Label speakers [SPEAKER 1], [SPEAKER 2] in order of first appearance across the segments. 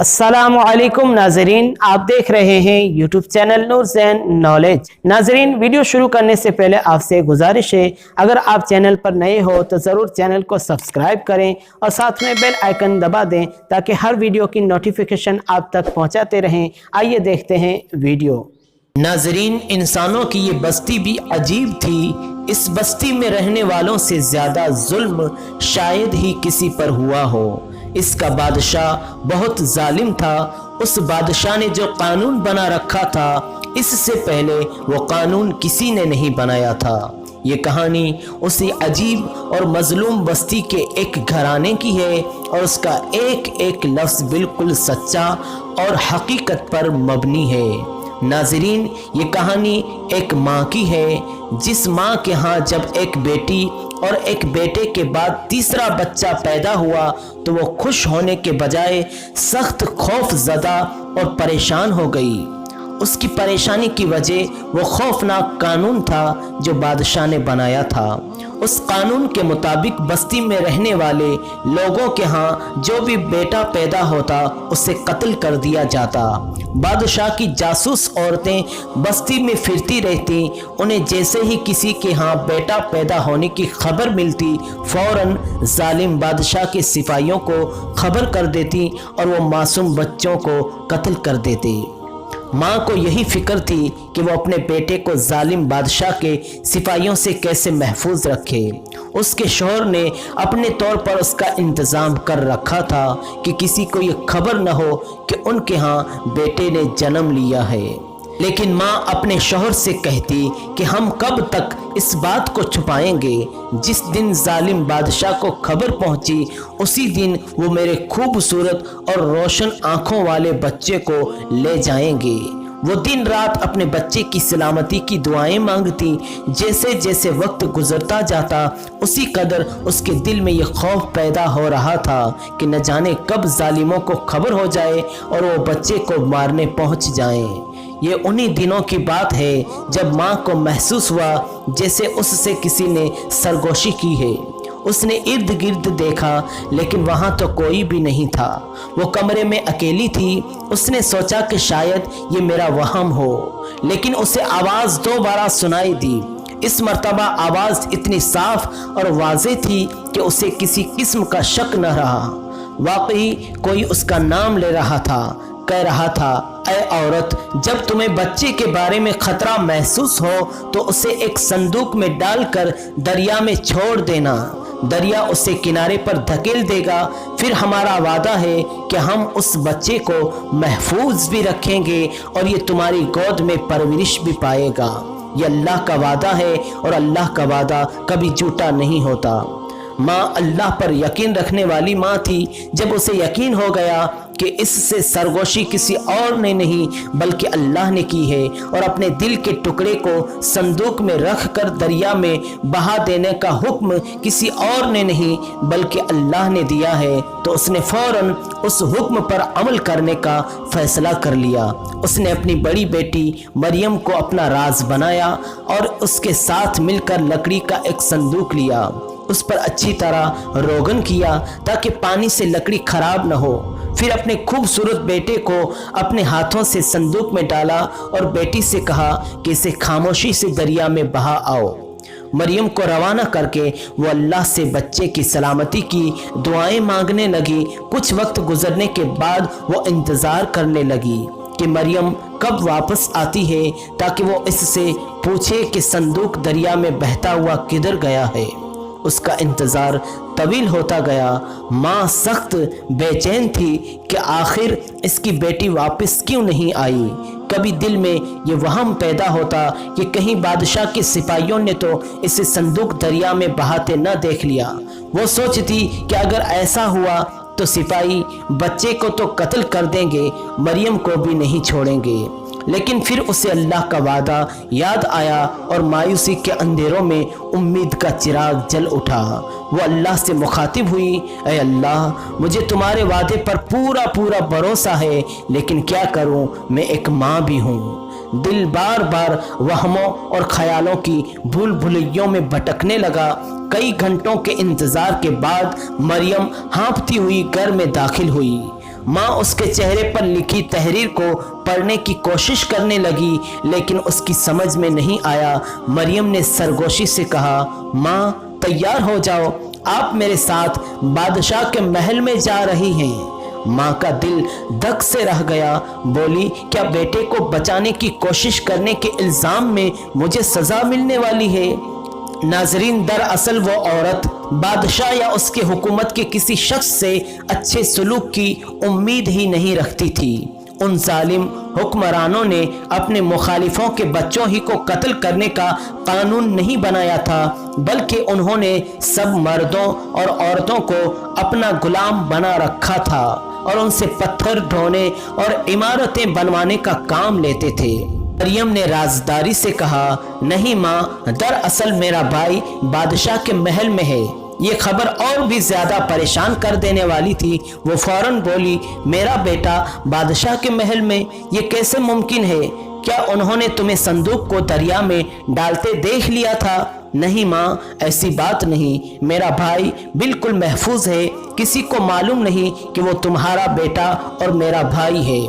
[SPEAKER 1] अस्सलाम वालेकुम नाजरीन, आप देख रहे हैं यूट्यूब चैनल नूर ज़ैन नॉलेज। नाजरीन, वीडियो शुरू करने से पहले आपसे गुजारिश है, अगर आप चैनल पर नए हो तो ज़रूर चैनल को सब्सक्राइब करें और साथ में बेल आइकन दबा दें ताकि हर वीडियो की नोटिफिकेशन आप तक पहुंचाते रहें। आइए देखते हैं वीडियो। नाजरीन, इंसानों की ये बस्ती भी अजीब थी। इस बस्ती में रहने वालों से ज़्यादा जुल्म शायद ही किसी पर हुआ हो। इसका बादशाह बहुत जालिम था। उस बादशाह ने जो कानून बना रखा था, इससे पहले वो कानून किसी ने नहीं बनाया था। ये कहानी उसी अजीब और मजलूम बस्ती के एक घराने की है और उसका एक एक लफ्ज़ बिल्कुल सच्चा और हकीकत पर मबनी है। नाजरीन, ये कहानी एक माँ की है, जिस माँ के यहाँ जब एक बेटी और एक बेटे के बाद तीसरा बच्चा पैदा हुआ तो वो खुश होने के बजाय सख्त खौफजदा और परेशान हो गई। उसकी परेशानी की वजह वो खौफनाक कानून था जो बादशाह ने बनाया था। उस कानून के मुताबिक बस्ती में रहने वाले लोगों के यहाँ जो भी बेटा पैदा होता उसे कत्ल कर दिया जाता। बादशाह की जासूस औरतें बस्ती में फिरती रहती। उन्हें जैसे ही किसी के यहाँ बेटा पैदा होने की खबर मिलती, फौरन जालिम बादशाह के सिपाहियों को खबर कर देती और वो मासूम बच्चों को कत्ल कर देते। माँ को यही फिक्र थी कि वो अपने बेटे को जालिम बादशाह के सिपाहियों से कैसे महफूज रखे। उसके शौहर ने अपने तौर पर उसका इंतज़ाम कर रखा था कि किसी को ये खबर न हो कि उनके यहाँ बेटे ने जन्म लिया है। लेकिन माँ अपने शौहर से कहती कि हम कब तक इस बात को छुपाएंगे। जिस दिन जालिम बादशाह को खबर पहुंची, उसी दिन वो मेरे खूबसूरत और रोशन आंखों वाले बच्चे को ले जाएंगे। वो दिन रात अपने बच्चे की सलामती की दुआएं मांगती। जैसे जैसे वक्त गुजरता जाता, उसी कदर उसके दिल में ये खौफ पैदा हो रहा था कि न जाने कब जालिमों को खबर हो जाए और वो बच्चे को मारने पहुंच जाएं। ये उन्हीं दिनों की बात है जब माँ को महसूस हुआ जैसे उससे किसी ने सरगोशी की है। उसने इर्द गिर्द देखा, लेकिन वहाँ तो कोई भी नहीं था। वो कमरे में अकेली थी। उसने सोचा कि शायद ये मेरा वहम हो, लेकिन उसे आवाज़ दोबारा सुनाई दी। इस मर्तबा आवाज़ इतनी साफ और वाज़ेह थी कि उसे किसी किस्म का शक न रहा। वाकई कोई उसका नाम ले रहा था। कह रहा था, ऐ औरत, जब तुम्हें बच्चे के बारे में खतरा महसूस हो तो उसे एक संदूक में डालकर दरिया में छोड़ देना। दरिया उसे किनारे पर धकेल देगा। फिर हमारा वादा है कि हम उस बच्चे को महफूज भी रखेंगे और ये तुम्हारी गोद में परवरिश भी पाएगा। ये अल्लाह का वादा है और अल्लाह का वादा कभी झूठा नहीं होता। माँ अल्लाह पर यकीन रखने वाली माँ थी। जब उसे यकीन हो गया कि इससे सरगोशी किसी और ने नहीं बल्कि अल्लाह ने की है और अपने दिल के टुकड़े को संदूक में रख कर दरिया में बहा देने का हुक्म किसी और ने नहीं बल्कि अल्लाह ने दिया है, तो उसने फौरन उस हुक्म पर अमल करने का फैसला कर लिया। उसने अपनी बड़ी बेटी मरियम को अपना राज बनाया और उसके साथ मिलकर लकड़ी का एक संदूक लिया। उस पर अच्छी तरह रोगन किया ताकि पानी से लकड़ी खराब न हो। फिर अपने खूबसूरत बेटे को अपने हाथों से संदूक में डाला और बेटी से कहा कि इसे खामोशी से दरिया में बहा आओ। मरियम को रवाना करके वो अल्लाह से बच्चे की सलामती की दुआएं मांगने लगी। कुछ वक्त गुजरने के बाद वो इंतज़ार करने लगी कि मरियम कब वापस आती है ताकि वो इससे पूछे कि संदूक दरिया में बहता हुआ किधर गया है। उसका इंतज़ार तवील होता गया। माँ सख्त बेचैन थी कि आखिर इसकी बेटी वापस क्यों नहीं आई। कभी दिल में ये वहम पैदा होता कि कहीं बादशाह के सिपाहियों ने तो इसे संदूक दरिया में बहाते न देख लिया। वो सोचती कि अगर ऐसा हुआ तो सिपाही बच्चे को तो कत्ल कर देंगे, मरियम को भी नहीं छोड़ेंगे। लेकिन फिर उसे अल्लाह का वादा याद आया और मायूसी के अंधेरों में उम्मीद का चिराग जल उठा। वो अल्लाह से मुखातिब हुई, ऐ अल्लाह, मुझे तुम्हारे वादे पर पूरा पूरा भरोसा है, लेकिन क्या करूं, मैं एक माँ भी हूँ। दिल बार बार वहमों और ख्यालों की भूल भुलैयों में भटकने लगा। कई घंटों के इंतज़ार के बाद मरियम हाँफती हुई घर में दाखिल हुई। माँ उसके चेहरे पर लिखी तहरीर को पढ़ने की कोशिश करने लगी, लेकिन उसकी समझ में नहीं आया। मरियम ने सरगोशी से कहा, माँ तैयार हो जाओ, आप मेरे साथ बादशाह के महल में जा रही हैं। माँ का दिल धक से रह गया। बोली, क्या बेटे को बचाने की कोशिश करने के इल्जाम में मुझे सजा मिलने वाली है? नाजरीन, दरअसल वो औरत बादशाह या उसके हुकूमत के किसी शख्स से अच्छे सलूक की उम्मीद ही नहीं रखती थी। उन जालिम हुक्मरानों ने अपने मुखालिफों के बच्चों ही को कत्ल करने का कानून नहीं बनाया था, बल्कि उन्होंने सब मर्दों और औरतों को अपना गुलाम बना रखा था और उनसे पत्थर ढोने और इमारतें बनवाने का काम लेते थे। मरियम ने राजदारी से कहा, नहीं माँ, दरअसल मेरा भाई बादशाह के महल में है। ये खबर और भी ज्यादा परेशान कर देने वाली थी। वो फौरन बोली, मेरा बेटा बादशाह के महल में? ये कैसे मुमकिन है? क्या उन्होंने तुम्हें संदूक को दरिया में डालते देख लिया था? नहीं माँ, ऐसी बात नहीं। मेरा भाई बिल्कुल महफूज है। किसी को मालूम नहीं कि वो तुम्हारा बेटा और मेरा भाई है।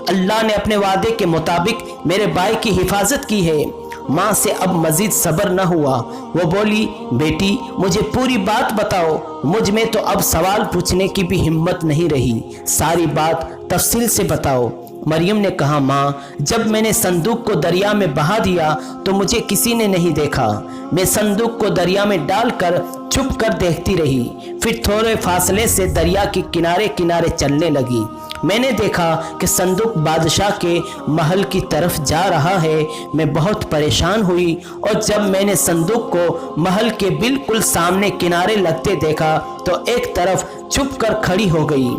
[SPEAKER 1] अल्लाह ने अपने वादे के मुताबिक मेरे भाई की हिफाजत की है। माँ से अब मजीद सब्र न हुआ। वो बोली, बेटी मुझे पूरी बात बताओ। मुझ में तो अब सवाल पूछने की भी हिम्मत नहीं रही। सारी बात तफसील से बताओ। मरियम ने कहा, माँ, जब मैंने संदूक को दरिया में बहा दिया तो मुझे किसी ने नहीं देखा। मैं संदूक को दरिया में डालकर छुप कर देखती रही। फिर थोड़े फासले से दरिया के किनारे किनारे चलने लगी। मैंने देखा कि संदूक बादशाह के महल की तरफ जा रहा है। मैं बहुत परेशान हुई और जब मैंने संदूक को महल के बिल्कुल सामने किनारे लगते देखा तो एक तरफ छुप कर खड़ी हो गई।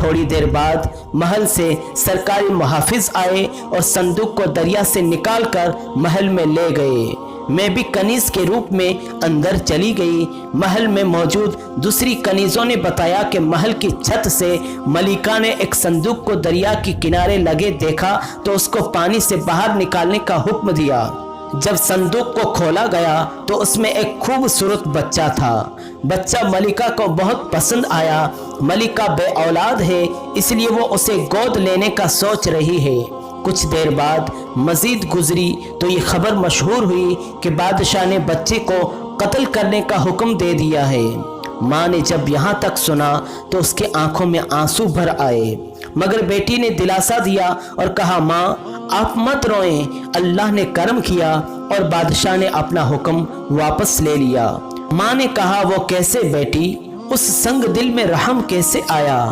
[SPEAKER 1] थोड़ी देर बाद महल से सरकारी मुहाफिज आए और संदूक को दरिया से निकालकर महल में ले गए। मैं भी कनीज के रूप में अंदर चली गई। महल में मौजूद दूसरी कनीजों ने बताया कि महल की छत से मलिका ने एक संदूक को दरिया के किनारे लगे देखा तो उसको पानी से बाहर निकालने का हुक्म दिया। जब संदूक को खोला गया तो उसमें एक खूबसूरत बच्चा था। बच्चा मलिका को बहुत पसंद आया। मलिका बे औलाद है, इसलिए वो उसे गोद लेने का सोच रही है। कुछ देर बाद मजीद गुजरी तो ये खबर मशहूर हुई कि बादशाह ने बच्चे को कत्ल करने का हुक्म दे दिया है। माँ ने जब यहाँ तक सुना तो उसके आंखों में आंसू भर आए, मगर बेटी ने दिलासा दिया और कहा, माँ आप मत रोएं, अल्लाह ने करम किया और बादशाह ने अपना हुक्म वापस ले लिया। माँ ने कहा, वो कैसे बेटी? उस संग दिल में रहम कैसे आया?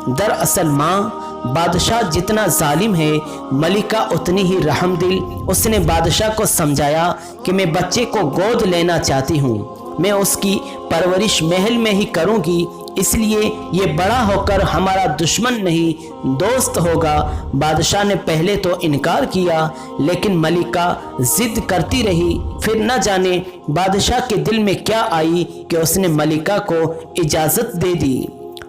[SPEAKER 1] दरअसल माँ, बादशाह जितना जालिम है मलिका उतनी ही रहमदिल। उसने बादशाह को समझाया कि मैं बच्चे को गोद लेना चाहती हूँ। मैं उसकी परवरिश महल में ही करूँगी, इसलिए ये बड़ा होकर हमारा दुश्मन नहीं दोस्त होगा। बादशाह ने पहले तो इनकार किया, लेकिन मलिका जिद करती रही। फिर न जाने बादशाह के दिल में क्या आई कि उसने मलिका को इजाज़त दे दी।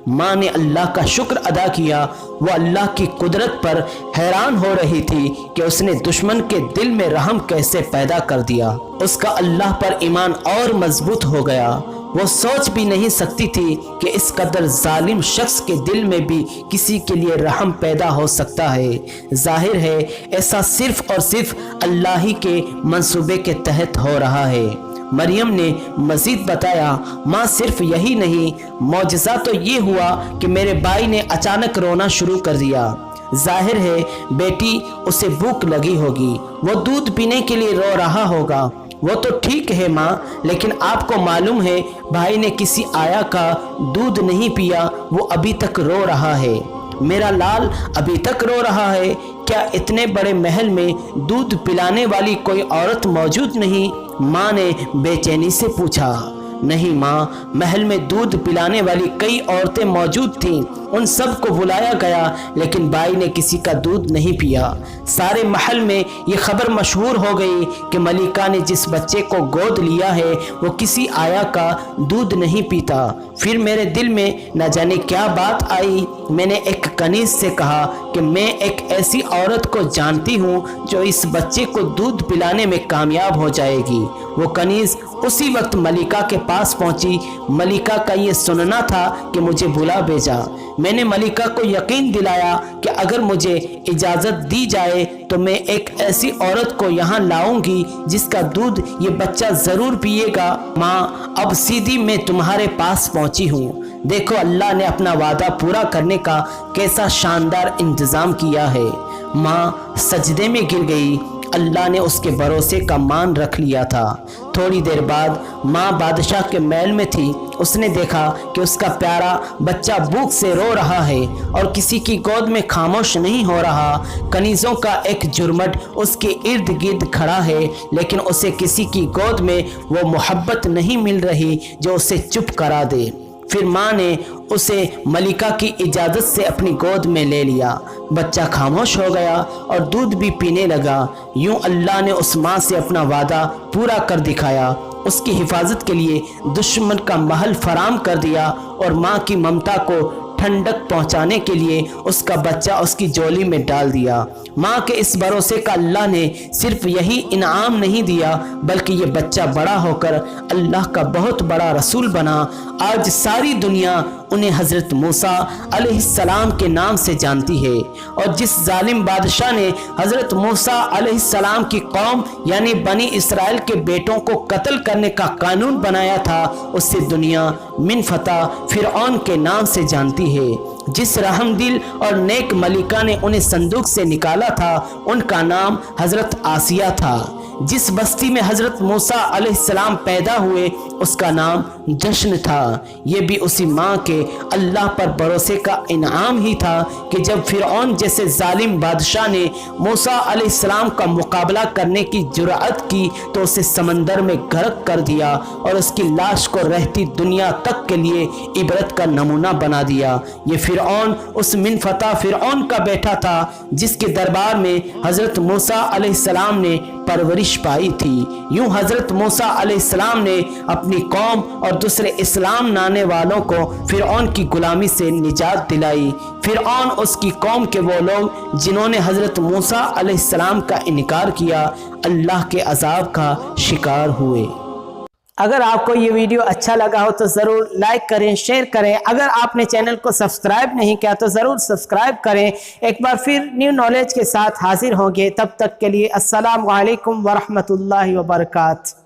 [SPEAKER 1] माँ ने अल्लाह का शुक्र अदा किया। वो अल्लाह की कुदरत पर हैरान हो रही थी कि उसने दुश्मन के दिल में रहम कैसे पैदा कर दिया। उसका अल्लाह पर ईमान और मजबूत हो गया। वो सोच भी नहीं सकती थी कि इस कदर जालिम शख्स के दिल में भी किसी के लिए रहम पैदा हो सकता है। जाहिर है ऐसा सिर्फ और सिर्फ अल्लाह ही के मंसूबे के तहत हो रहा है। मरियम ने मजीद बताया, माँ सिर्फ यही नहीं, मौजज़ा तो ये हुआ कि मेरे भाई ने अचानक रोना शुरू कर दिया। जाहिर है बेटी उसे भूख लगी होगी, वो दूध पीने के लिए रो रहा होगा। वो तो ठीक है माँ, लेकिन आपको मालूम है भाई ने किसी आया का दूध नहीं पिया, वो अभी तक रो रहा है। मेरा लाल अभी तक रो रहा है। क्या इतने बड़े महल में दूध पिलाने वाली कोई औरत मौजूद नहीं? माँ ने बेचैनी से पूछा। नहीं माँ, महल में दूध पिलाने वाली कई औरतें मौजूद थीं। उन सब को बुलाया गया, लेकिन भाई ने किसी का दूध नहीं पिया। सारे महल में ये खबर मशहूर हो गई कि मलिका ने जिस बच्चे को गोद लिया है वो किसी आया का दूध नहीं पीता। फिर मेरे दिल में न जाने क्या बात आई। मैंने एक कनीज से कहा कि मैं एक ऐसी औरत को जानती हूँ जो इस बच्चे को दूध पिलाने में कामयाब हो जाएगी। वो कनीज उसी वक्त मलिका के पास पहुंची। मलिका का ये सुनना था कि मुझे बुला भेजा। میں نے ملکہ کو یقین دلایا کہ اگر مجھے اجازت دی جائے تو میں ایک ایسی عورت کو یہاں لاؤں گی جس کا دودھ یہ بچہ ضرور پیے گا۔ ماں اب سیدھی میں تمہارے پاس پہنچی ہوں، دیکھو اللہ نے اپنا وعدہ پورا کرنے کا کیسا شاندار انتظام کیا ہے۔ ماں سجدے میں گر گئی، اللہ نے اس کے بھروسے کا مان رکھ لیا تھا۔ تھوڑی دیر بعد ماں بادشاہ کے محل میں تھی، اس نے دیکھا کہ اس کا پیارا بچہ بھوک سے رو رہا ہے اور کسی کی گود میں خاموش نہیں ہو رہا۔ کنیزوں کا ایک جھرمٹ اس کے ارد گرد کھڑا ہے، لیکن اسے کسی کی گود میں وہ محبت نہیں مل رہی جو اسے چپ کرا دے۔ پھر ماں نے اسے ملکہ کی اجازت سے اپنی گود میں لے لیا۔ بچہ خاموش ہو گیا اور دودھ بھی پینے لگا۔ یوں اللہ نے اس ماں سے اپنا وعدہ پورا کر دکھایا، اس کی حفاظت کے لیے دشمن کا محل فراہم کر دیا اور ماں کی ممتا کو ٹھنڈک پہنچانے کے لیے اس کا بچہ اس کی جولی میں ڈال دیا۔ ماں کے اس بھروسے کا اللہ نے صرف یہی انعام نہیں دیا بلکہ یہ بچہ بڑا ہو کر اللہ کا بہت بڑا رسول بنا۔ آج ساری دنیا انہیں حضرت موسیٰ علیہ السلام کے نام سے جانتی ہے، اور جس ظالم بادشاہ نے حضرت موسیٰ علیہ السلام کی قوم یعنی بنی اسرائیل کے بیٹوں کو قتل کرنے کا قانون بنایا تھا، اس سے دنیا من فتح فرعون کے نام سے جانتی ہے۔ جس رحم دل اور نیک ملکہ نے انہیں صندوق سے نکالا تھا ان کا نام حضرت آسیہ تھا۔ جس بستی میں حضرت موسیٰ علیہ السلام پیدا ہوئے اس کا نام جشن تھا۔ یہ بھی اسی ماں کے اللہ پر بھروسے کا انعام ہی تھا کہ جب فرعون جیسے ظالم بادشاہ نے موسیٰ علیہ السلام کا مقابلہ کرنے کی جرأت کی تو اسے سمندر میں غرق کر دیا اور اس کی لاش کو رہتی دنیا تک کے لیے عبرت کا نمونہ بنا دیا۔ یہ فرعون اس من فتح فرعون کا بیٹا تھا جس کے دربار میں حضرت موسیٰ علیہ السلام نے پرورش پائی تھی۔ یوں حضرت موسیٰ علیہ السلام نے اپنی قوم اور دوسرے اسلام لانے والوں کو فرعون کی غلامی سے نجات دلائی۔ فرعون اس کی قوم کے وہ لوگ جنہوں نے حضرت موسیٰ علیہ السلام کا انکار کیا اللہ کے عذاب کا شکار ہوئے۔ اگر آپ کو یہ ویڈیو اچھا لگا ہو تو ضرور لائک کریں، شیئر کریں۔ اگر آپ نے چینل کو سبسکرائب نہیں کیا تو ضرور سبسکرائب کریں۔ ایک بار پھر نیو نالج کے ساتھ حاضر ہوں گے، تب تک کے لیے السلام علیکم ورحمۃ اللہ وبرکاتہ۔